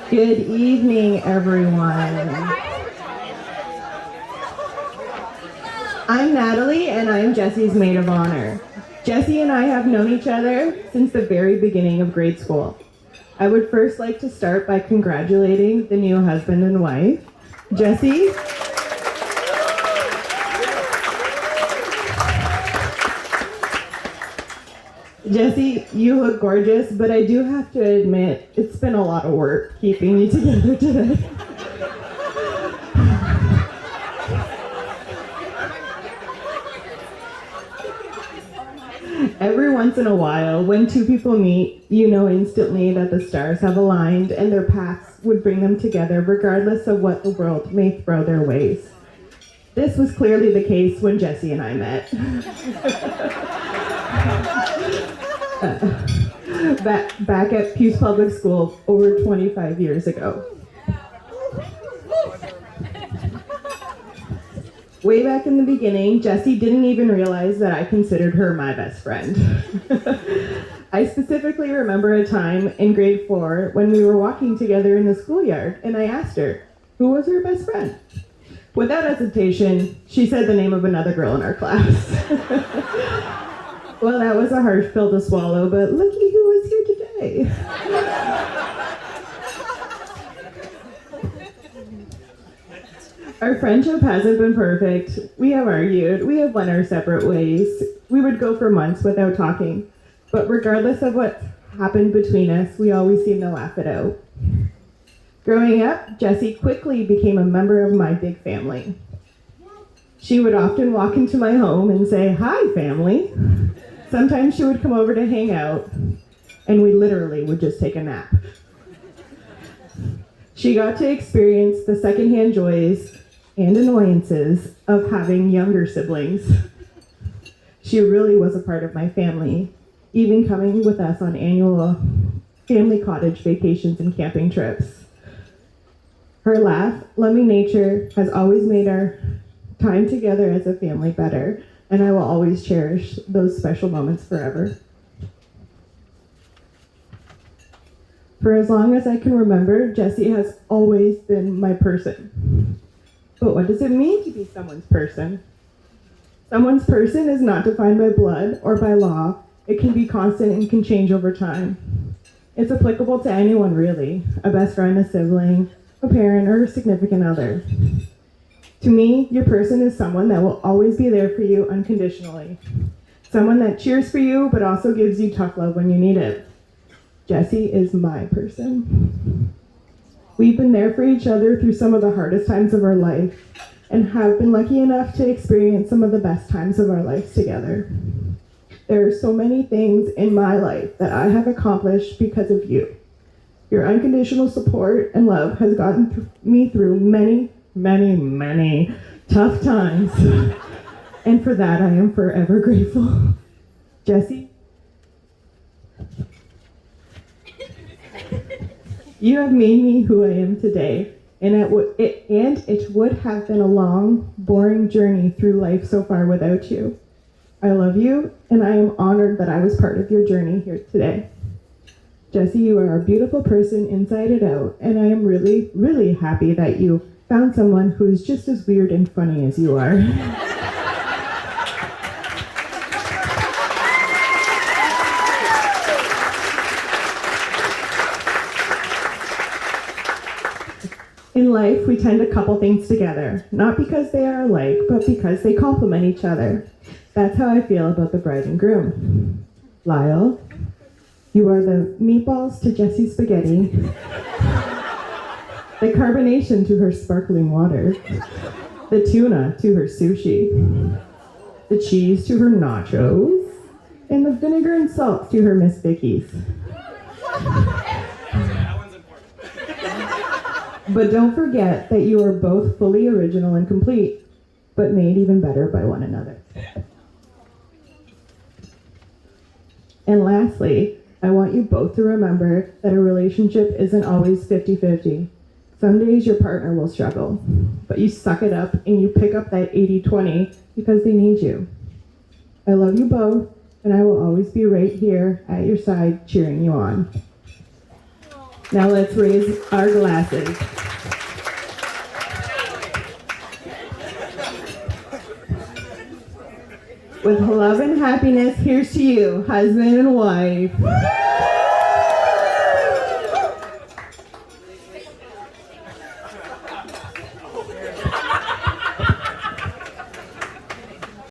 Good evening, everyone. I'm Natalie, and I'm Jesse's maid of honor. Jesse and I have known each other since the very beginning of grade school. I would first like to start by congratulating the new husband and wife. Jesse, you look gorgeous, but I do have to admit, it's been a lot of work keeping you together today. Every once in a while, when two people meet, you know instantly that the stars have aligned and their paths would bring them together regardless of what the world may throw their ways. This was clearly the case when Jesse and I met. Back at Pew's Public School over 25 years ago. Way back in the beginning, Jessie didn't even realize that I considered her my best friend. I specifically remember a time in grade 4 when we were walking together in the schoolyard, and I asked her, who was her best friend? Without hesitation, she said the name of another girl in our class. Well, that was a harsh pill to swallow, but looky who was here today. Our friendship hasn't been perfect. We have argued. We have went our separate ways. We would go for months without talking. But regardless of what happened between us, we always seemed to laugh it out. Growing up, Jessie quickly became a member of my big family. She would often walk into my home and say, "Hi, family." Sometimes she would come over to hang out, and we literally would just take a nap. She got to experience the secondhand joys and annoyances of having younger siblings. She really was a part of my family, even coming with us on annual family cottage vacations and camping trips. Her laugh, loving nature has always made our time together as a family better, and I will always cherish those special moments forever. For as long as I can remember, Jessie has always been my person. But what does it mean to be someone's person? Someone's person is not defined by blood or by law. It can be constant and can change over time. It's applicable to anyone, really, a best friend, a sibling, a parent, or a significant other. To me, your person is someone that will always be there for you unconditionally. Someone that cheers for you, but also gives you tough love when you need it. Jessie is my person. We've been there for each other through some of the hardest times of our life and have been lucky enough to experience some of the best times of our lives together. There are so many things in my life that I have accomplished because of you. Your unconditional support and love has gotten me through many, many, many tough times. And for that, I am forever grateful. Jessie? You have made me who I am today, and it would have been a long, boring journey through life so far without you. I love you, and I am honored that I was part of your journey here today. Jessie, you are a beautiful person inside and out, and I am really, really happy that you found someone who is just as weird and funny as you are. In life, we tend to couple things together, not because they are alike, but because they complement each other. That's how I feel about the bride and groom. Lyle, you are the meatballs to Jessie's spaghetti, the carbonation to her sparkling water, the tuna to her sushi, the cheese to her nachos, and the vinegar and salt to her Miss Vicky's. But don't forget that you are both fully original and complete, but made even better by one another. And lastly, I want you both to remember that a relationship isn't always 50-50. Some days your partner will struggle, but you suck it up and you pick up that 80-20 because they need you. I love you both, and I will always be right here at your side cheering you on. Now let's raise our glasses. With love and happiness, here's to you, husband and wife.